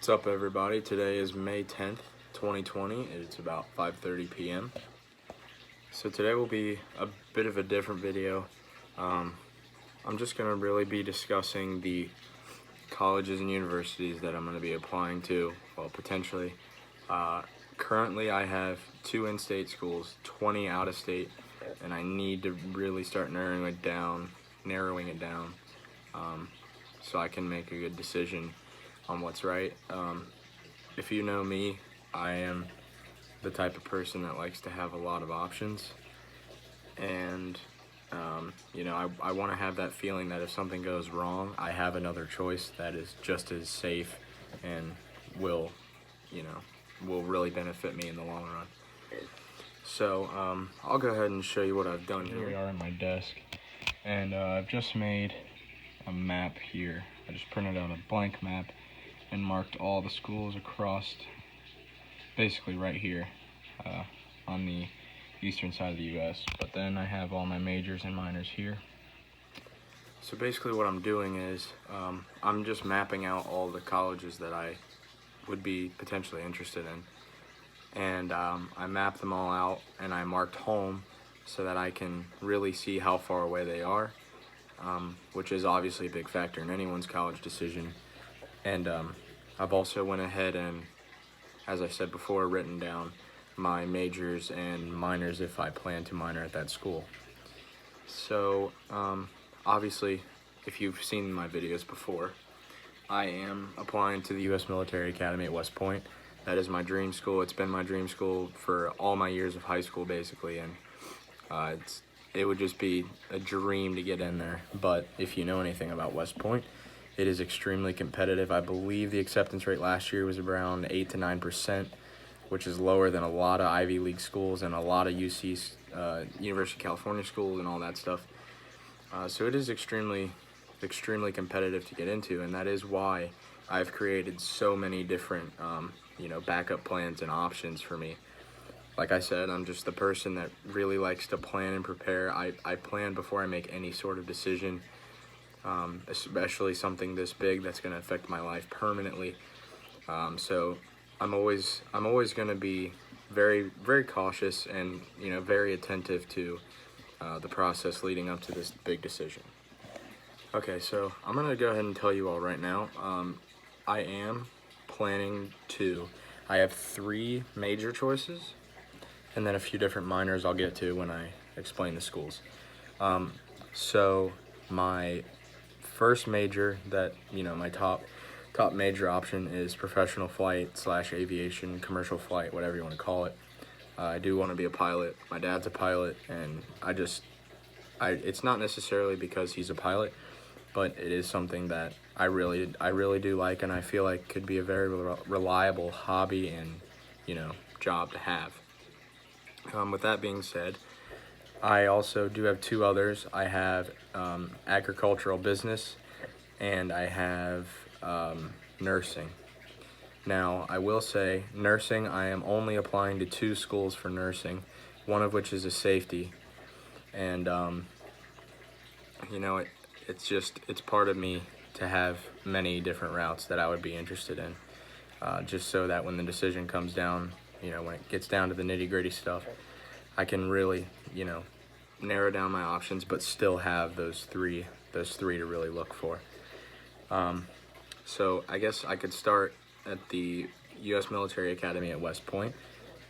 What's up, everybody? Today is May 10th, 2020. It's about 5:30 p.m. So today will be a bit of a different video. I'm just going to really be discussing the colleges and universities that I'm going to be applying to, well, potentially. Currently, I have 2 in-state schools, 20 out-of-state, and I need to really start narrowing it down, so I can make a good decision on what's right. If you know me, I am the type of person that likes to have a lot of options, and I want to have that feeling that if something goes wrong, I have another choice that is just as safe and will really benefit me in the long run. So I'll go ahead and show you what I've done here. Here we are at my desk, and I've just made a map here. I just printed out a blank map and marked all the schools across, basically right here on the eastern side of the U.S. But then I have all my majors and minors here. So basically what I'm doing is I'm just mapping out all the colleges that I would be potentially interested in. And I mapped them all out and I marked home so that I can really see how far away they are, which is obviously a big factor in anyone's college decision. And I've also went ahead and, as I said before, written down my majors and minors if I plan to minor at that school. So obviously, if you've seen my videos before, I am applying to the U.S. Military Academy at West Point. That is my dream school. It's been my dream school for all my years of high school, basically, and it would just be a dream to get in there. But if you know anything about West Point, it is extremely competitive. I believe the acceptance rate last year was around 8 to 9%, which is lower than a lot of Ivy League schools and a lot of UC's, University of California schools and all that stuff. So it is extremely competitive to get into, and that is why I've created so many different, backup plans and options for me. Like I said, I'm just the person that really likes to plan and prepare. I plan before I make any sort of decision. Especially something this big that's going to affect my life permanently. So I'm always going to be very, very cautious and very attentive to the process leading up to this big decision. Okay, so I'm going to go ahead and tell you all right now. I am planning to. I have 3 major choices, and then a few different minors I'll get to when I explain the schools. So my first major that, my top major option is professional flight / aviation, commercial flight, whatever you want to call it. I do want to be a pilot. My dad's a pilot, and it's not necessarily because he's a pilot, but it is something that I really do like, and I feel like could be a very reliable hobby and, job to have. With that being said, I also do have 2 others. I have agricultural business, and I have nursing. Now, I will say, nursing, I am only applying to 2 schools for nursing, one of which is a safety. And, it's part of me to have many different routes that I would be interested in, just so that when the decision comes down, when it gets down to the nitty-gritty stuff, I can really, narrow down my options, but still have those three to really look for. So I guess I could start at the U.S. Military Academy at West Point.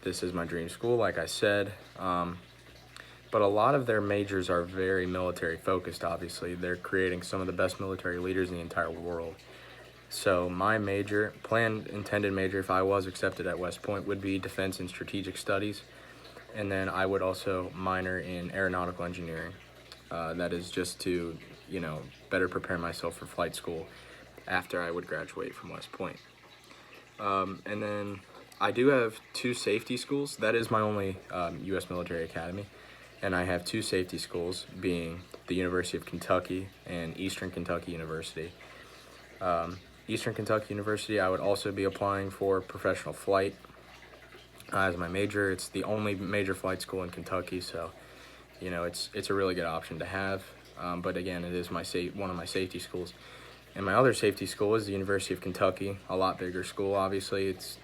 This is my dream school, like I said. But a lot of their majors are very military focused, obviously. They're creating some of the best military leaders in the entire world. So my intended major, if I was accepted at West Point, would be Defense and Strategic Studies. And then I would also minor in aeronautical engineering. That is just to, better prepare myself for flight school after I would graduate from West Point. And then I do have 2 safety schools. That is my only U.S. Military Academy. And I have 2 safety schools, being the University of Kentucky and Eastern Kentucky University. Eastern Kentucky University, I would also be applying for professional flight as my major. It's the only major flight school in Kentucky, so it's a really good option to have. But again, it is one of my safety schools. And my other safety school is the University of Kentucky, a lot bigger school. Obviously, it's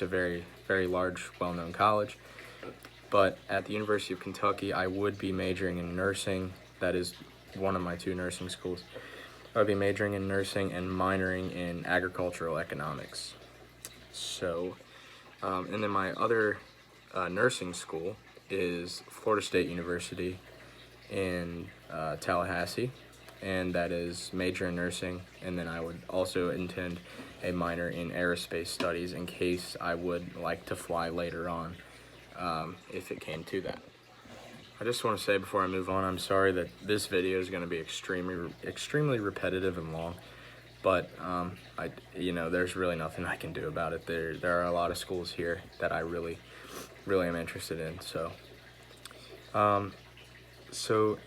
a very, very large, well-known college. But at the University of Kentucky, I would be majoring in nursing. That is one of my 2 nursing schools. I would be majoring in nursing and minoring in agricultural economics. So, and then my other nursing school is Florida State University in Tallahassee, and that is major in nursing. And then I would also intend a minor in aerospace studies in case I would like to fly later on, if it came to that. I just want to say before I move on, I'm sorry that this video is going to be extremely repetitive and long, but there's really nothing I can do about it. There are a lot of schools here that I really am interested in. So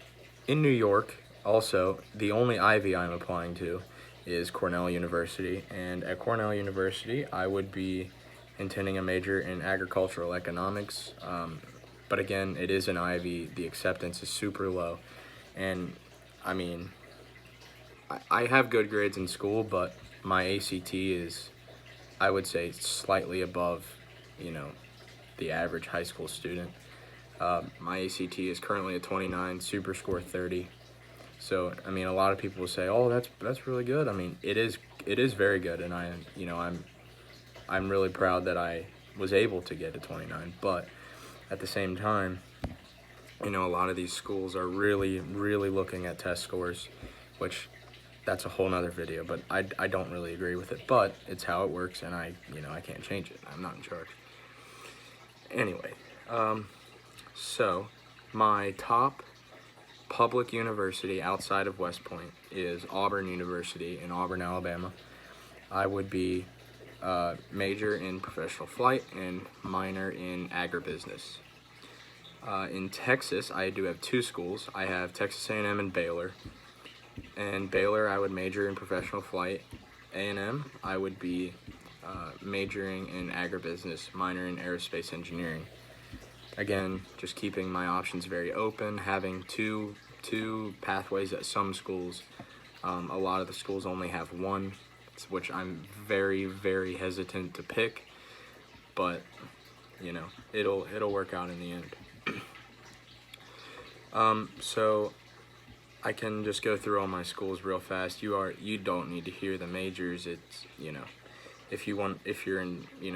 in New York, also, the only Ivy I'm applying to is Cornell University, and at Cornell University, I would be intending a major in agricultural economics. But again, it is an Ivy. The acceptance is super low, and I mean, I have good grades in school, but my ACT is, I would say, slightly above, the average high school student. My ACT is currently a 29, super score 30. So, I mean, a lot of people will say, "Oh, that's really good." I mean, it is very good, and I'm really proud that I was able to get a 29. But at the same time, a lot of these schools are really looking at test scores, which that's a whole nother video. But I don't really agree with it. But it's how it works, and I can't change it. I'm not in charge. Anyway, so my top public university outside of West Point is Auburn University in Auburn, Alabama. I would be major in professional flight and minor in agribusiness. In Texas, I do have 2 schools. I have Texas A&M and Baylor. And Baylor, I would major in professional flight. A&M, I would be majoring in agribusiness, minor in aerospace engineering. Again, just keeping my options very open, having two pathways at some schools. A lot of the schools only have 1, which I'm very hesitant to pick, but it'll work out in the end. So I can just go through all my schools real fast. You don't need to hear the majors. It's if you're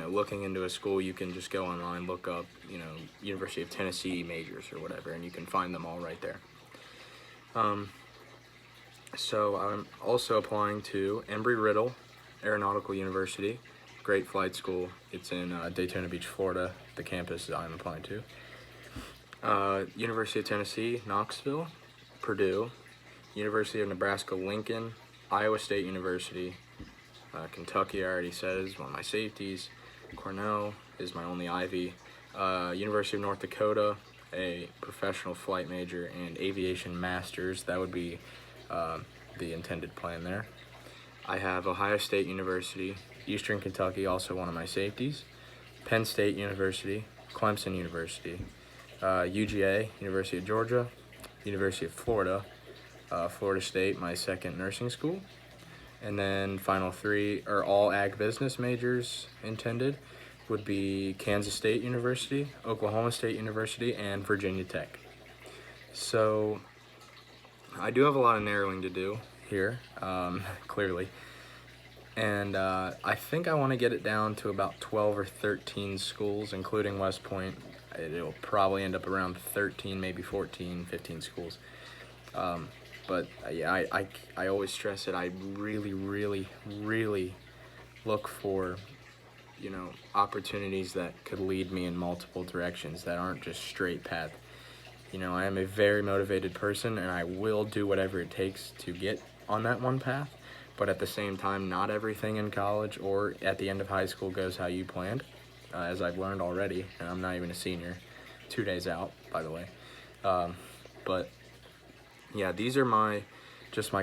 looking into a school, you can just go online, look up University of Tennessee majors or whatever, and you can find them all right there. So I'm also applying to Embry-Riddle Aeronautical University, great flight school. It's in Daytona Beach, Florida, the campus that I'm applying to. University of Tennessee, Knoxville, Purdue, University of Nebraska, Lincoln, Iowa State University, Kentucky, I already said, is one of my safeties. Cornell is my only Ivy. University of North Dakota, a professional flight major and aviation masters. That would be the intended plan there. I have Ohio State University, Eastern Kentucky, also one of my safeties. Penn State University, Clemson University, UGA, University of Georgia, University of Florida, Florida State, my second nursing school. And then final 3 are all ag business majors intended would be Kansas State University, Oklahoma State University, and Virginia Tech. So I do have a lot of narrowing to do here, clearly. And I think I want to get it down to about 12 or 13 schools, including West Point. It'll probably end up around 13, maybe 14, 15 schools. But yeah, I always stress it. I really look for, opportunities that could lead me in multiple directions that aren't just straight path. I am a very motivated person, and I will do whatever it takes to get on that one path. But at the same time, not everything in college or at the end of high school goes how you planned, as I've learned already, and I'm not even a senior. 2 days out, by the way. But yeah, these are my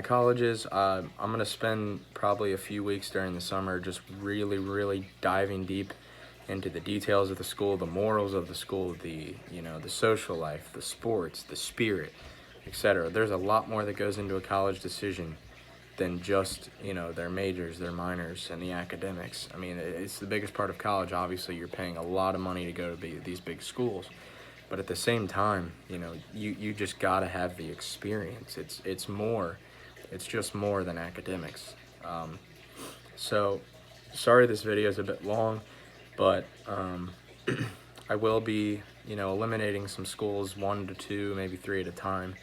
colleges. I'm gonna spend probably a few weeks during the summer just really diving deep into the details of the school, the morals of the school, the social life, the sports, the spirit, etc. There's a lot more that goes into a college decision than just, you know, their majors, their minors, and the academics. I mean, it's the biggest part of college. Obviously, you're paying a lot of money to go to these big schools, but at the same time, you know, you just gotta have the experience. It's more, it's just more than academics. So, sorry this video is a bit long, but I will be, you know, eliminating some schools, 1 to 2, maybe 3 at a time,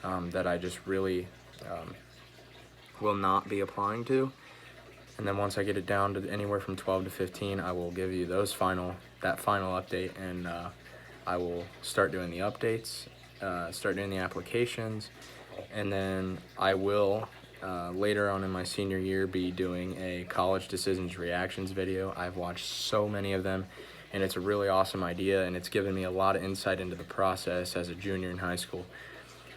that I just really will not be applying to. And then once I get it down to anywhere from 12 to 15, I will give you that final update, and I will start doing the updates, start doing the applications, and then I will later on in my senior year be doing a college decisions reactions video. I've watched so many of them, and it's a really awesome idea, and it's given me a lot of insight into the process as a junior in high school.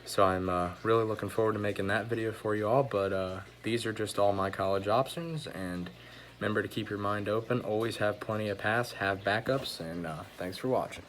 So I'm really looking forward to making that video for you all, but these are just all my college options, and remember to keep your mind open, always have plenty of paths, have backups, and thanks for watching.